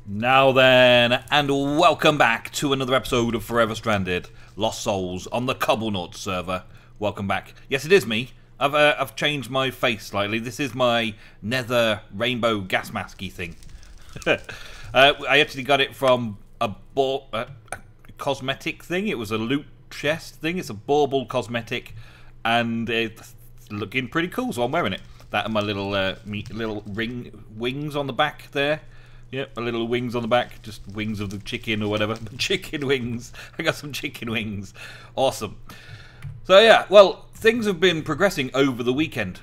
Now then, and welcome back to another episode of Forever Stranded, Lost Souls on the Cobblenauts server. Welcome back. Yes, it is me. I've changed my face slightly. This is my nether rainbow gas masky thing. I actually got it from a cosmetic thing. It was a loot chest thing. It's a bauble cosmetic, and it's looking pretty cool, so I'm wearing it. That and my little ring wings on the back there. Yep, my little wings on the back, just wings of the chicken or whatever. Chicken wings. I got some chicken wings. Awesome. So yeah, well, things have been progressing over the weekend.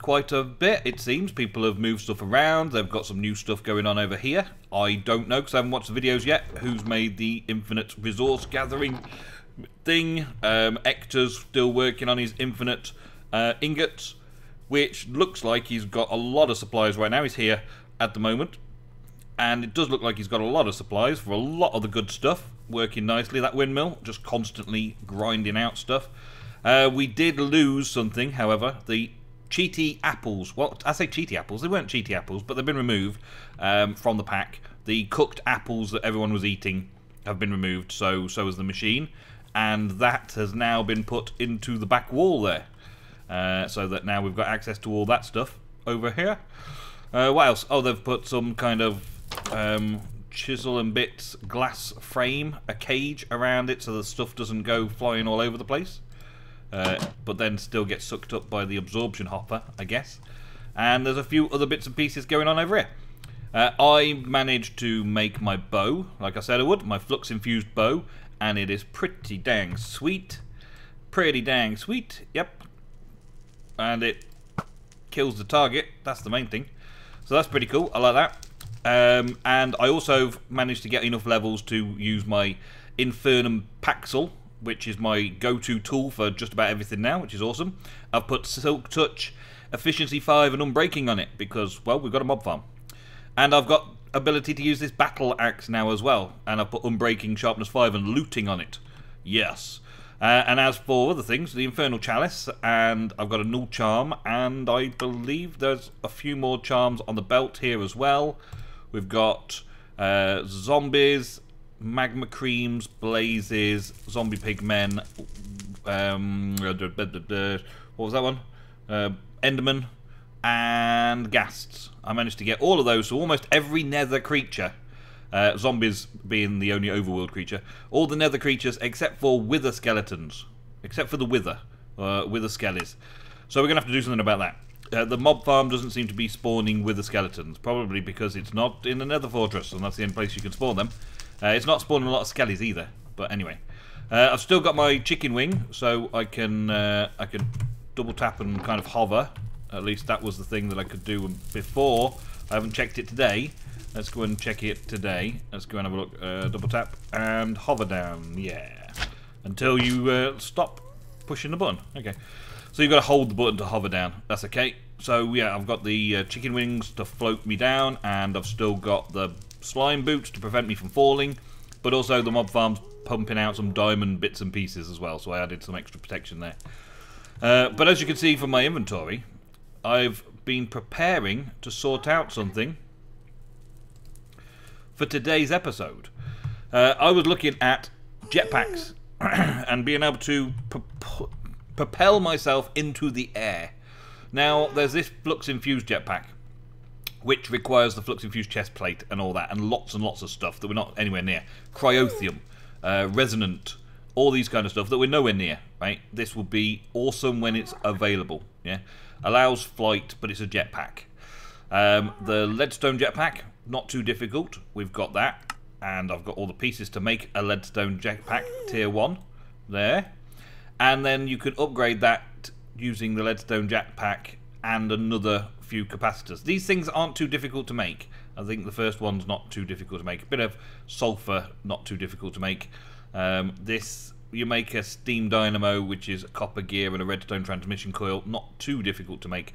Quite a bit, it seems. People have moved stuff around. They've got some new stuff going on over here. I don't know, because I haven't watched the videos yet, who's made the infinite resource gathering thing. Hector's still working on his infinite ingots, which looks like he's got a lot of supplies right now. He's here at the moment. And it does look like he's got a lot of supplies for a lot of the good stuff. Working nicely, that windmill, just constantly grinding out stuff. We did lose something, however. The cheaty apples. Well, I say cheaty apples. They weren't cheaty apples, but they've been removed from the pack. The cooked apples that everyone was eating have been removed, so has the machine. And that has now been put into the back wall there. So that now we've got access to all that stuff over here. What else? Oh, they've put some kind of chisel and bits glass frame, a cage around it so the stuff doesn't go flying all over the place, but then still get sucked up by the absorption hopper, I guess. And there's a few other bits and pieces going on over here. I managed to make my bow, like I said I would, my flux infused bow, and it is pretty dang sweet. Pretty dang sweet, yep. And it kills the target, that's the main thing. So that's pretty cool, I like that. And I also managed to get enough levels to use my Infernum Paxel, which is my go-to tool for just about everything now, which is awesome. I've put Silk Touch, Efficiency 5 and Unbreaking on it because, well, we've got a mob farm. And I've got ability to use this Battle Axe now as well. And I've put Unbreaking, Sharpness 5 and Looting on it. Yes. And as for other things, the Infernal Chalice, and I've got a Null Charm, and I believe there's a few more charms on the belt here as well. We've got zombies, magma creams, blazes, zombie pigmen, what was that one? Enderman, and ghasts. I managed to get all of those, so almost every nether creature, zombies being the only overworld creature, all the nether creatures except for wither skeletons, except for the wither skellies. So we're going to have to do something about that. The mob farm doesn't seem to be spawning wither skeletons, probably because it's not in the nether fortress, and that's the only place you can spawn them. It's not spawning a lot of skellies either, but anyway. I've still got my chicken wing, so I can double tap and kind of hover. At least that was the thing that I could do before. I haven't checked it today. Let's go and check it today. Let's go and have a look. Double tap and hover down. Yeah. Until you stop pushing the button. Okay. So you've got to hold the button to hover down. That's okay. So yeah, I've got the chicken wings to float me down, and I've still got the slime boots to prevent me from falling, but also the mob farm's pumping out some diamond bits and pieces as well, so I added some extra protection there. But as you can see from my inventory, I've been preparing to sort out something for today's episode. I was looking at jetpacks and being able to propel myself into the air. Now, there's this flux infused jetpack, which requires the flux infused chest plate and all that, and lots of stuff that we're not anywhere near. Cryothium, resonant, all these kind of stuff that we're nowhere near, right? This will be awesome when it's available, yeah? Allows flight, but it's a jetpack. The leadstone jetpack, not too difficult. We've got that, and I've got all the pieces to make a leadstone jetpack tier 1 there. And then you can upgrade that using the leadstone jetpack and another few capacitors. These things aren't too difficult to make. I think the first one's not too difficult to make. A bit of sulfur, not too difficult to make. This, you make a steam dynamo, which is a copper gear and a redstone transmission coil. Not too difficult to make.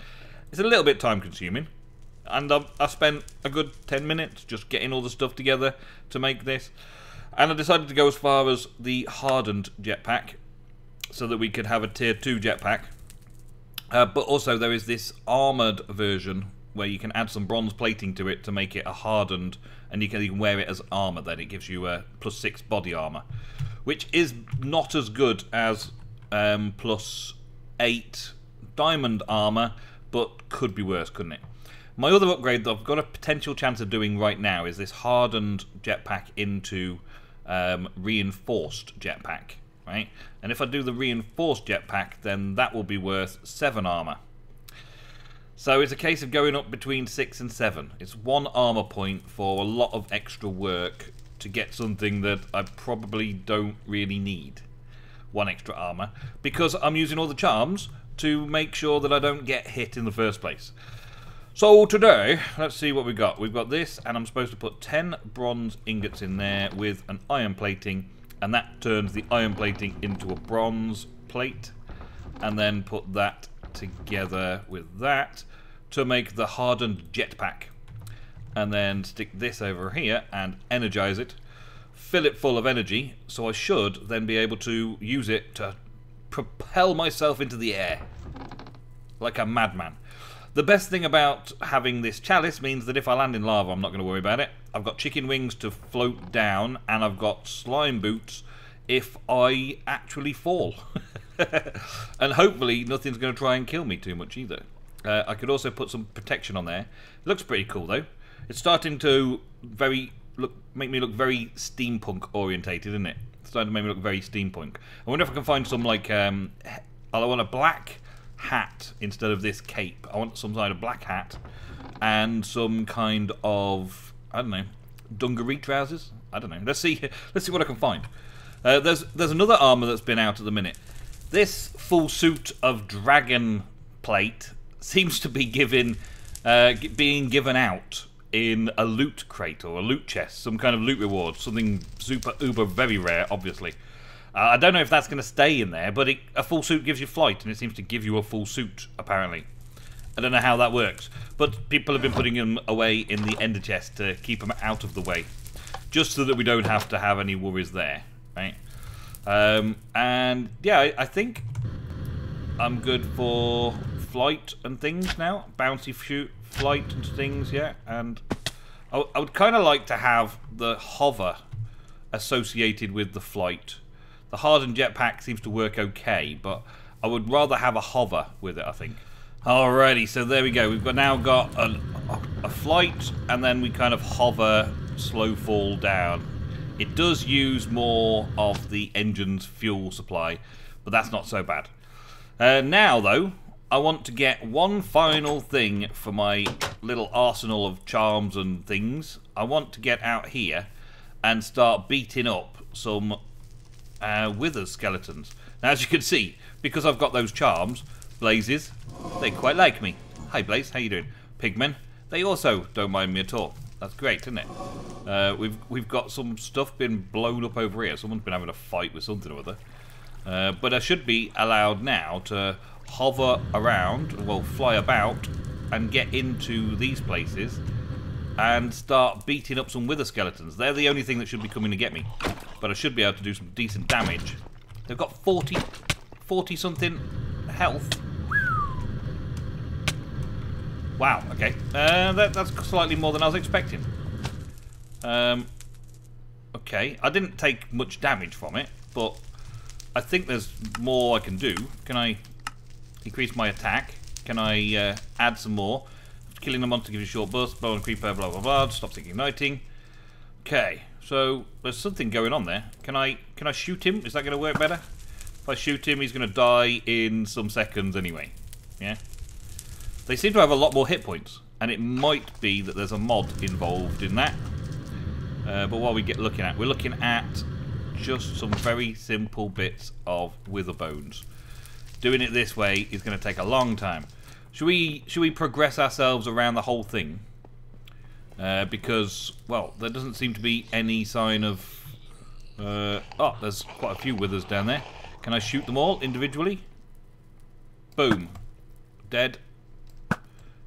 It's a little bit time consuming. And I spent a good 10 minutes just getting all the stuff together to make this. And I decided to go as far as the hardened jetpack, so that we could have a tier 2 jetpack. But also there is this armoured version where you can add some bronze plating to it to make it a hardened and you can wear it as armour. Then it gives you a +6 body armour, which is not as good as +8 diamond armour, but could be worse, couldn't it? My other upgrade that I've got a potential chance of doing right now is this hardened jetpack into reinforced jetpack, right? And if I do the reinforced jetpack, then that will be worth 7 armour. So it's a case of going up between 6 and 7. It's 1 armour point for a lot of extra work to get something that I probably don't really need. 1 extra armour, because I'm using all the charms to make sure that I don't get hit in the first place. So today, let's see what we've got. We've got this, and I'm supposed to put 10 bronze ingots in there with an iron plating, and that turns the iron plating into a bronze plate, and then put that together with that to make the hardened jetpack. And then stick this over here and energize it, fill it full of energy, so I should then be able to use it to propel myself into the air like a madman. The best thing about having this chalice means that if I land in lava, I'm not going to worry about it. I've got chicken wings to float down, and I've got slime boots if I actually fall. And hopefully nothing's going to try and kill me too much either. I could also put some protection on there. It looks pretty cool though. It's starting to make me look very steampunk orientated, isn't it? It's starting to make me look very steampunk. I wonder if I can find some like I want a black hat instead of this cape. I want some kind of black hat and some kind of, I don't know, dungaree trousers. I don't know. Let's see what I can find. There's another armor that's been out at the minute. This full suit of dragon plate seems to be being given out in a loot crate or a loot chest, some kind of loot reward, something super uber very rare, obviously. I don't know if that's going to stay in there, but a full suit gives you flight, and it seems to give you a full suit, apparently. I don't know how that works, but people have been putting them away in the ender chest to keep them out of the way, just so that we don't have to have any worries there, right? And yeah, I think I'm good for flight and things now. Bouncy flight and things, yeah. And I would kind of like to have the hover associated with the flight. The hardened jetpack seems to work okay, but I would rather have a hover with it, I think. Alrighty, so there we go. We've now got a flight, and then we kind of hover, slow fall down. It does use more of the engine's fuel supply, but that's not so bad. Now, though, I want to get one final thing for my little arsenal of charms and things. I want to get out here and start beating up some wither skeletons. Now, as you can see, because I've got those charms, Blazes, they quite like me. Hi Blaze, how you doing? Pigmen, they also don't mind me at all. That's great, isn't it? We've got some stuff been blown up over here. Someone's been having a fight with something or other. But I should be allowed now to hover around, well, fly about, and get into these places and start beating up some wither skeletons. They're the only thing that should be coming to get me. But I should be able to do some decent damage. They've got 40 something health. Wow, okay. That's slightly more than I was expecting. Okay, I didn't take much damage from it, but I think there's more I can do. Can I increase my attack? Can I add some more? Killing a monster gives you a short burst, blow and creeper, blah blah blah, stops igniting. Okay, so there's something going on there. Can I shoot him? Is that going to work better? If I shoot him, he's going to die in some seconds anyway. Yeah? They seem to have a lot more hit points, and it might be that there's a mod involved in that. But what are we looking at? We're looking at just some very simple bits of wither bones. Doing it this way is going to take a long time. Should we progress ourselves around the whole thing? Because, well, there doesn't seem to be any sign of... oh, there's quite a few withers down there. Can I shoot them all individually? Boom. Dead.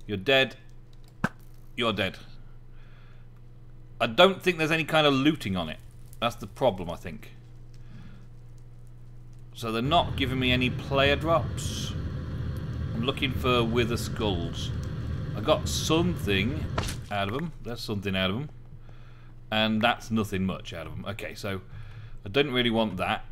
You're dead. You're dead. I don't think there's any kind of looting on it. That's the problem, I think. So they're not giving me any player drops. I'm looking for wither skulls. I got something out of them. There's something out of them. And that's nothing much out of them. Okay, so I didn't really want that.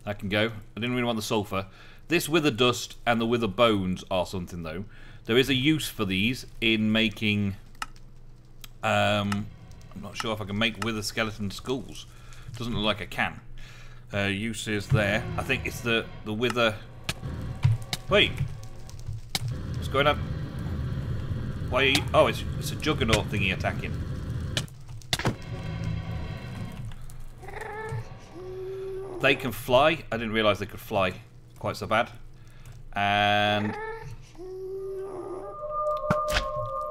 That can go. I didn't really want the sulfur. This wither dust and the wither bones are something, though. There is a use for these in making... I'm not sure if I can make wither skeleton skulls. Doesn't look like I can. Use is there. I think it's the wither... Wait. What's going on? Why are you... Oh, it's a juggernaut thingy attacking. They can fly. I didn't realise they could fly quite so bad. And...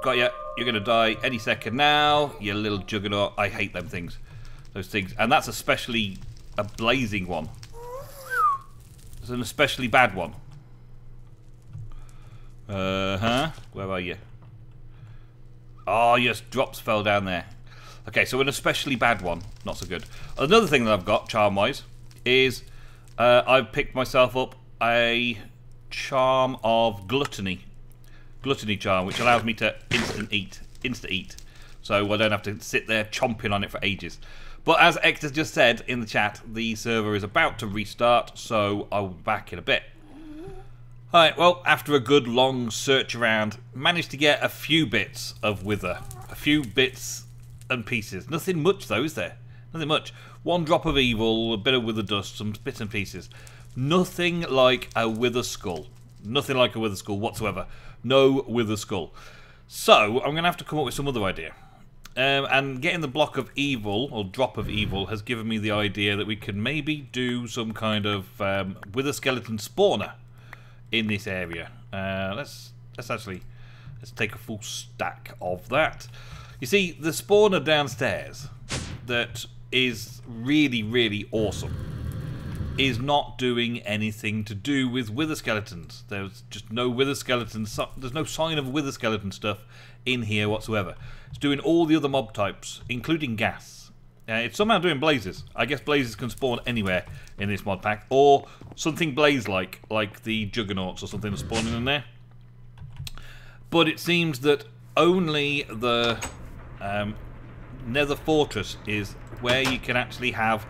Got ya. You're going to die any second now, you little juggernaut. I hate them things. Those things. And that's especially a blazing one. It's an especially bad one. Where are you? Oh, yes, drops fell down there. Okay, so an especially bad one. Not so good. Another thing that I've got, charm-wise, is I've picked myself up a charm of gluttony. Gluttony charm, which allows me to insta eat. So I don't have to sit there chomping on it for ages. But as X has just said in the chat, the server is about to restart, so I'll be back in a bit. Alright, well, after a good long search around, managed to get a few bits of wither. A few bits and pieces. Nothing much though, is there? Nothing much. One drop of evil, a bit of wither dust, some bits and pieces. Nothing like a wither skull. Nothing like a wither skull whatsoever. No wither skull. So, I'm going to have to come up with some other idea. And getting the block of evil, or drop of evil, has given me the idea that we could maybe do some kind of wither skeleton spawner in this area. Let's take a full stack of that. You see, the spawner downstairs that is really, really awesome is not doing anything to do with wither skeletons. There's just no wither skeletons. There's no sign of wither skeleton stuff in here whatsoever. It's doing all the other mob types, including gas. It's somehow doing blazes. I guess blazes can spawn anywhere in this mod pack, or something blaze-like, like the juggernauts or something are spawning in there. But it seems that only the Nether Fortress is where you can actually have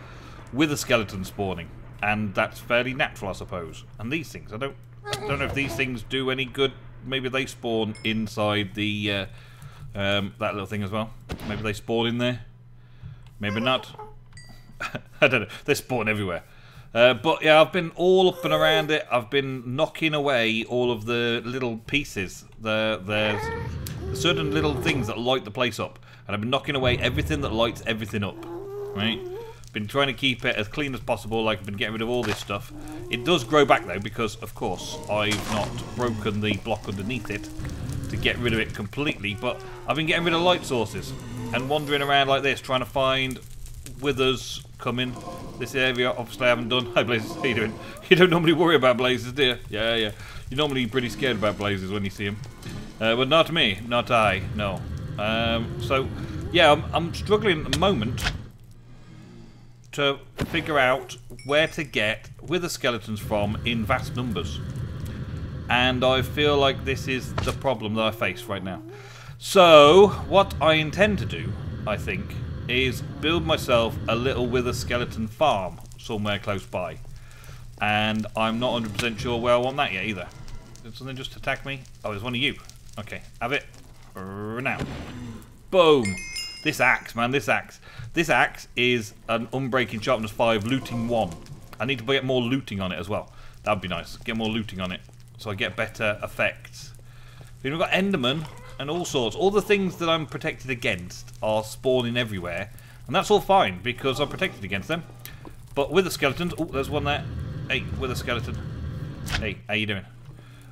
wither skeletons spawning. And that's fairly natural, I suppose. And these things, I don't know if these things do any good. Maybe they spawn inside the that little thing as well. Maybe they spawn in there. Maybe not. I don't know. They spawn everywhere. But yeah, I've been all up and around it. I've been knocking away all of the little pieces. There's certain little things that light the place up, and I've been knocking away everything that lights everything up. Right. Been trying to keep it as clean as possible, like I've been getting rid of all this stuff. It does grow back though, because of course I've not broken the block underneath it to get rid of it completely, but I've been getting rid of light sources and wandering around like this trying to find withers coming. This area obviously I haven't done. Hi Blazes, how you doing? You don't normally worry about blazes, do you? Yeah. You're normally pretty scared about blazes when you see them. But not me, not I, no. So yeah, I'm struggling at the moment to figure out where to get wither skeletons from in vast numbers. And I feel like this is the problem that I face right now. So, what I intend to do, I think, is build myself a little wither skeleton farm somewhere close by. And I'm not 100% sure where I want that yet either. Did something just attack me? Oh, there's one of you. Okay, have it. Now. Boom. This axe, man, this axe. This axe is an Unbreaking Sharpness 5 looting 1. I need to get more looting on it as well. That would be nice. Get more looting on it so I get better effects. We've got Enderman and all sorts. All the things that I'm protected against are spawning everywhere. And that's all fine because I'm protected against them. But wither skeletons... Oh, there's one there. Hey, wither skeleton. Hey, how you doing?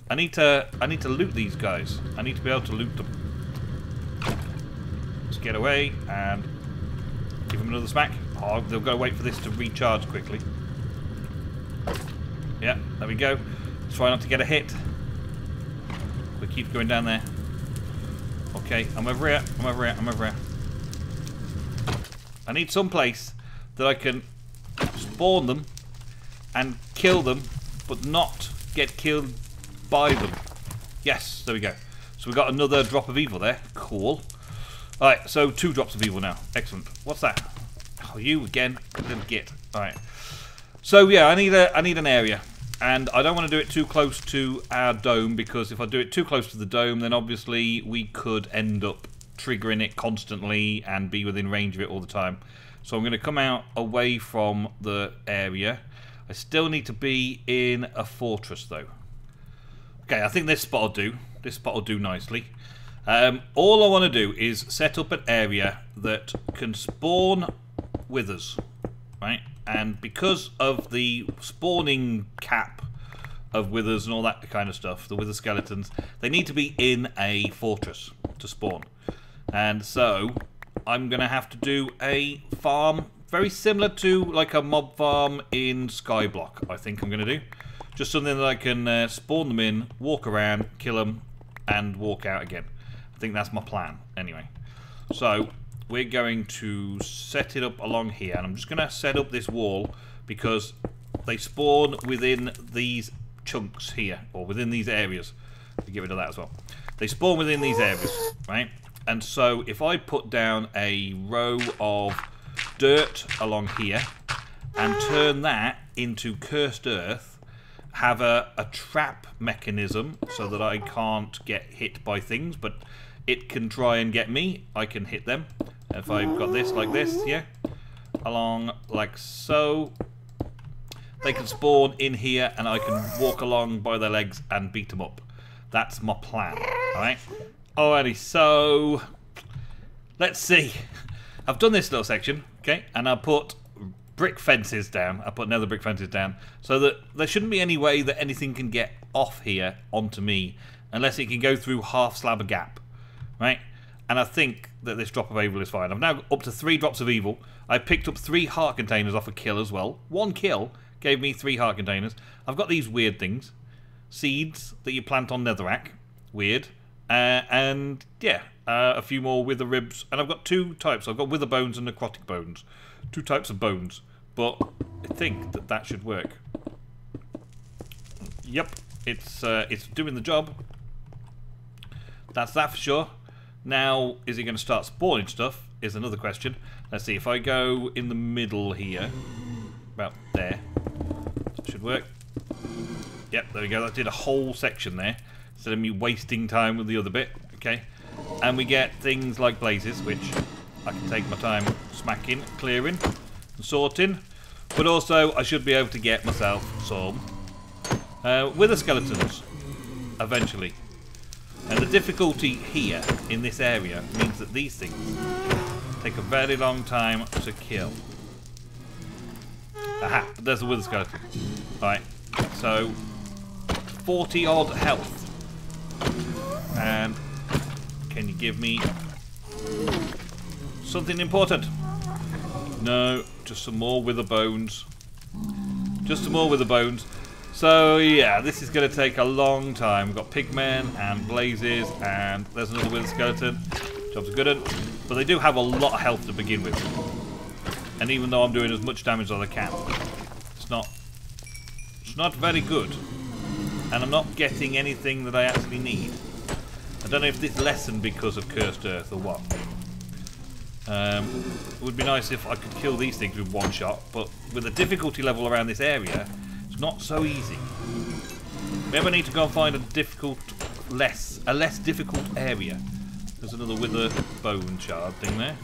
I need to loot these guys. I need to be able to loot them. Let's get away and give them another smack. Oh, they've got to wait for this to recharge quickly. Yeah, there we go. Try not to get a hit. We keep going down there. Okay, I'm over here. I'm over here. I'm over here. I need some place that I can spawn them and kill them, but not get killed by them. Yes, there we go. So we got another drop of evil there. Cool. Alright, so 2 drops of evil now. Excellent. What's that? Oh, you again. Little git. Alright. So yeah, I need an area. And I don't want to do it too close to our dome, because if I do it too close to the dome, then obviously we could end up triggering it constantly and be within range of it all the time. So I'm going to come out away from the area. I still need to be in a fortress though. Okay, I think this spot will do. This spot will do nicely. All I want to do is set up an area that can spawn withers, right? And because of the spawning cap of withers and all that kind of stuff, the wither skeletons, they need to be in a fortress to spawn. And so I'm going to have to do a farm very similar to like a mob farm in Skyblock, I think I'm going to do. Just something that I can spawn them in, walk around, kill them, and walk out again. I think that's my plan, anyway. So we're going to set it up along here, and I'm just going to set up this wall because they spawn within these chunks here, or within these areas. Get rid of that as well. They spawn within these areas, right? And so if I put down a row of dirt along here and turn that into cursed earth, have a trap mechanism so that I can't get hit by things, but it can try and get me. I can hit them. If I've got this like this, yeah, along like so, they can spawn in here and I can walk along by their legs and beat them up. That's my plan, alright? Alrighty, so let's see. I've done this little section, okay, and I put brick fences down. I put nether brick fences down so that there shouldn't be any way that anything can get off here onto me unless it can go through half slab of gap, right? And I think that this drop of evil is fine. I'm now up to 3 drops of evil. I picked up 3 heart containers off a kill as well. 1 kill gave me 3 heart containers. I've got these weird things. Seeds that you plant on netherrack. Weird. And yeah, a few more wither ribs. And I've got 2 types. I've got wither bones and necrotic bones. 2 types of bones. But I think that that should work. Yep, it's doing the job. That's that for sure. Now, is it going to start spawning stuff? Is another question. Let's see, if I go in the middle here, about there, that should work. Yep, there we go. That did a whole section there, instead of me wasting time with the other bit. Okay, and we get things like blazes, which I can take my time smacking, clearing, and sorting. But also, I should be able to get myself some wither skeletons eventually. And the difficulty here in this area means that these things take a very long time to kill. Aha, but there's a wither skeleton. Alright, so 40 odd health. And can you give me something important? No, just some more wither bones. Just some more wither bones. So yeah, this is going to take a long time. We've got pigmen and blazes, and there's another wither skeleton. Job's a good one. But they do have a lot of health to begin with. And even though I'm doing as much damage as I can, it's not very good. And I'm not getting anything that I actually need. I don't know if this lessened because of cursed earth or what. It would be nice if I could kill these things with 1 shot, but with the difficulty level around this area, it's not so easy. Maybe I need to go and find a less difficult area. There's another wither bone shard thing there.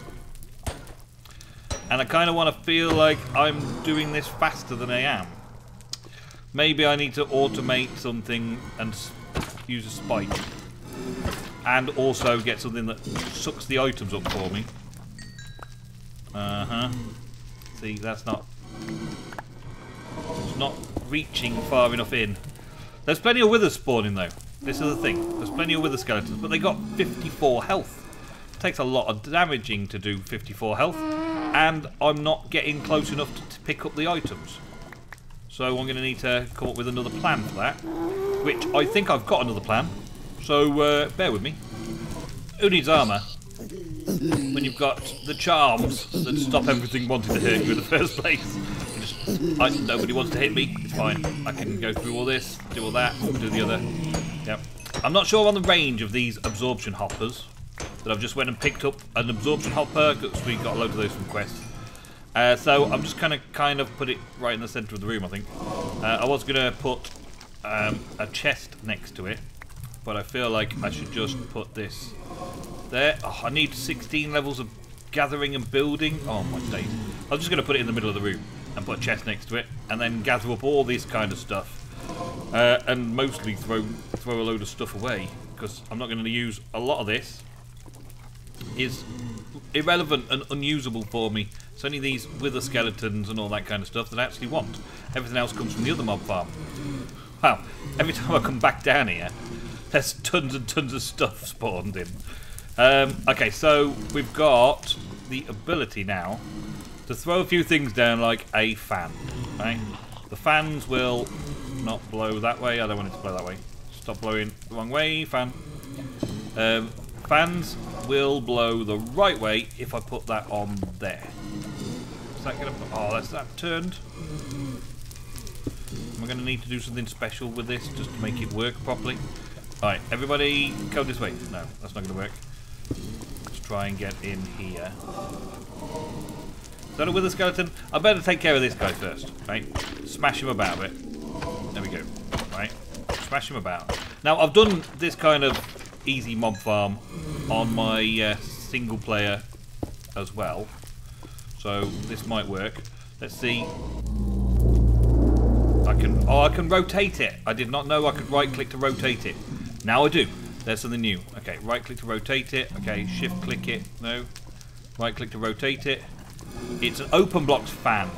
And I kind of want to feel like I'm doing this faster than I am. Maybe I need to automate something and use a spike. And also get something that sucks the items up for me. See, that's not... It's not reaching far enough in. There's plenty of withers spawning though. This is the thing. There's plenty of wither skeletons, but they got 54 health. It takes a lot of damaging to do 54 health. And I'm not getting close enough to pick up the items. So I'm going to need to come up with another plan for that. Which I think I've got another plan. So bear with me. Who needs armour when you've got the charms that stop everything wanting to hurt you in the first place? Nobody wants to hit me. It's fine. I can go through all this, do all that, do the other. Yep. I'm not sure on the range of these absorption hoppers. that I've just went and picked up an absorption hopper, because we got a load of those from quests. So I'm just kind of put it right in the centre of the room, I think. I was going to put a chest next to it, but I feel like I should just put this there. Oh, I need 16 levels of gathering and building. Oh my days. I was just going to put it in the middle of the room and put a chest next to it, and then gather up all this kind of stuff, and mostly throw a load of stuff away, because I'm not going to use a lot of this. Is irrelevant and unusable for me. It's only these wither skeletons and all that kind of stuff that I actually want. Everything else comes from the other mob farm. Wow, every time I come back down here, there's tons and tons of stuff spawned in. Okay, so we've got the ability now to throw a few things down like a fan. Right? The fans will not blow that way. I don't want it to blow that way. Stop blowing the wrong way, fan. Fans will blow the right way if I put that on there. Is that gonna? Oh, that's that turned. Am I going to need to do something special with this just to make it work properly? Alright, everybody go this way. No, that's not going to work. Let's try and get in here. Is that a wither skeleton? I better take care of this guy first. Right? Smash him about a bit. There we go. Right? Smash him about. Now, I've done this kind of easy mob farm on my single player as well. So, this might work. Let's see. I can rotate it. I did not know I could right click to rotate it. Now I do. There's something new. Okay, right click to rotate it. Okay, shift click it. No. Right click to rotate it. It's an open blocks fan.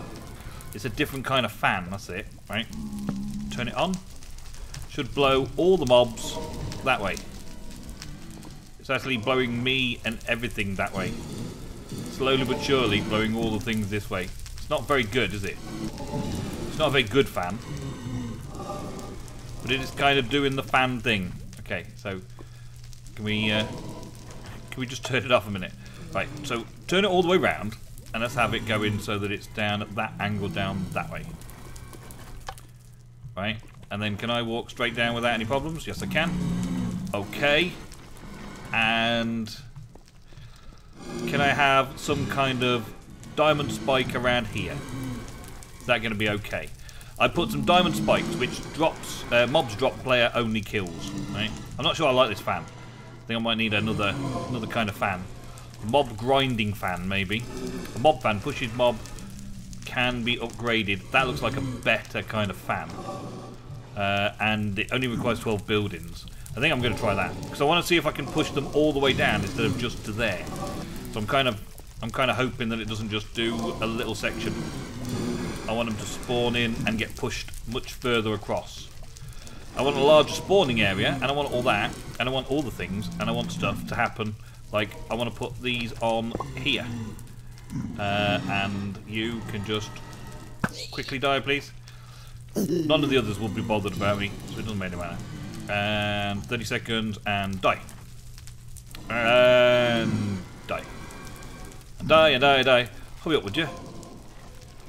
It's a different kind of fan, that's it. Right. Turn it on. Should blow all the mobs that way. It's actually blowing me and everything that way. Slowly but surely blowing all the things this way. It's not very good, is it? It's not a very good fan, but it is kind of doing the fan thing. Okay, so can we just turn it off a minute? Right, so turn it all the way round, and let's have it going so that it's down at that angle down that way. Right, and then can I walk straight down without any problems? Yes, I can. Okay, and can I have some kind of diamond spike around here? Is that going to be okay? I put some diamond spikes, which drops mobs drop player only kills. Right? I'm not sure I like this fan. I think I might need another kind of fan. Mob grinding fan, maybe. A mob fan pushes mob, can be upgraded. That looks like a better kind of fan, and it only requires 12 buildings. I think I'm going to try that because I want to see if I can push them all the way down instead of just to there. So I'm kind of hoping that it doesn't just do a little section. I want them to spawn in and get pushed much further across. I want a larger spawning area, and I want all that, and I want all the things, and I want stuff to happen. Like, I want to put these on here. And you can just quickly die, please. None of the others will be bothered about me, so it doesn't make any matter. And 30 seconds, and die. And die. And die, and die, and die. Hurry up, would you?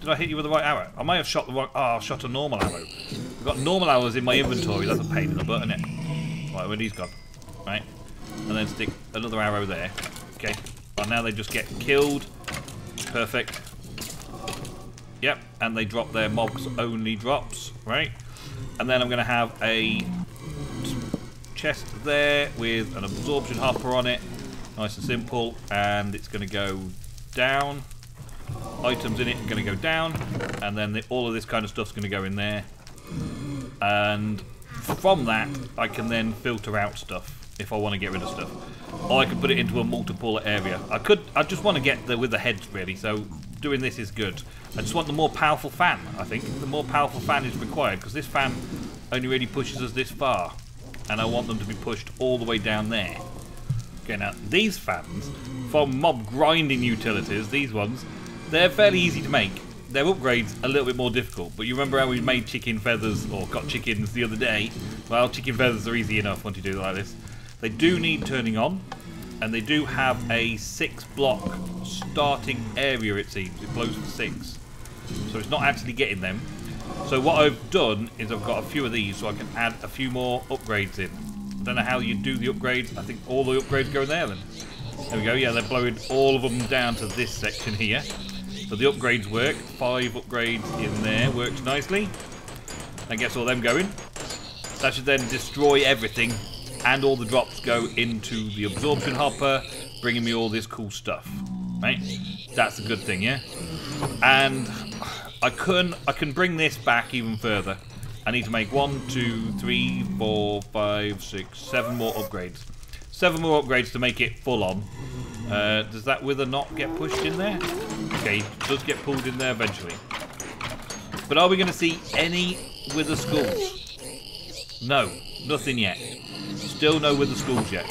Did I hit you with the right arrow? I might have shot the wrong... Oh, I shot a normal arrow. I've got normal arrows in my inventory. That's a pain in the butt, isn't it? Right, where these gone? Right. And then stick another arrow there. Okay. Well, now they just get killed. Perfect. Yep. And they drop their mobs only drops. Right. And then I'm going to have a chest there with an absorption hopper on it. Nice and simple. And it's going to go down. Items in it are going to go down, and then all of this kind of stuff's going to go in there, and from that I can then filter out stuff if I want to get rid of stuff, or I can put it into a multiple area. I just want to get there with the heads really, so doing this is good. I just want the more powerful fan. I think the more powerful fan is required because this fan only really pushes us this far, and I want them to be pushed all the way down there. Okay, now these fans from mob grinding utilities, these ones, they're fairly easy to make. Their upgrades a little bit more difficult, but you remember how we made chicken feathers, or got chickens the other day? Well, chicken feathers are easy enough once you do it like this. They do need turning on, and they do have a 6-block starting area, it seems. It blows for 6. So it's not actually getting them. So what I've done is I've got a few of these, so I can add a few more upgrades in. I don't know how you do the upgrades. I think all the upgrades go in there then. There we go. Yeah, they're blowing all of them down to this section here. So the upgrades work. 5 upgrades in there. Works nicely. That gets all them going. That should then destroy everything. And all the drops go into the absorption hopper, bringing me all this cool stuff. Right? That's a good thing, yeah? And I can bring this back even further. I need to make 1, 2, 3, 4, 5, 6, 7 more upgrades. 7 more upgrades to make it full on. Does that wither not get pushed in there? Okay, it does get pulled in there eventually. But are we going to see any wither skulls? No, nothing yet. Still no wither skulls yet.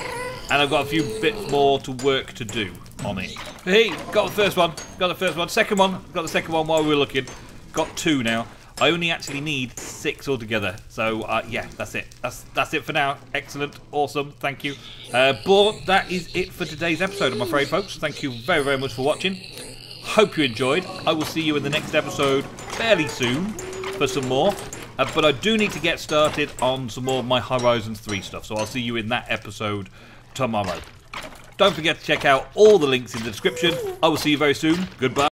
And I've got a few bits more to work to do on it. Hey, got the first one. Got the first one. Second one. Got the second one while we were looking. Got 2 now. I only actually need 6 altogether. So, yeah, that's it. That's it for now. Excellent. Awesome. Thank you. But that is it for today's episode, I'm afraid, folks. Thank you very, very much for watching. Hope you enjoyed. I will see you in the next episode fairly soon for some more. But I do need to get started on some more of my Horizons 3 stuff. So I'll see you in that episode tomorrow. Don't forget to check out all the links in the description. I will see you very soon. Goodbye.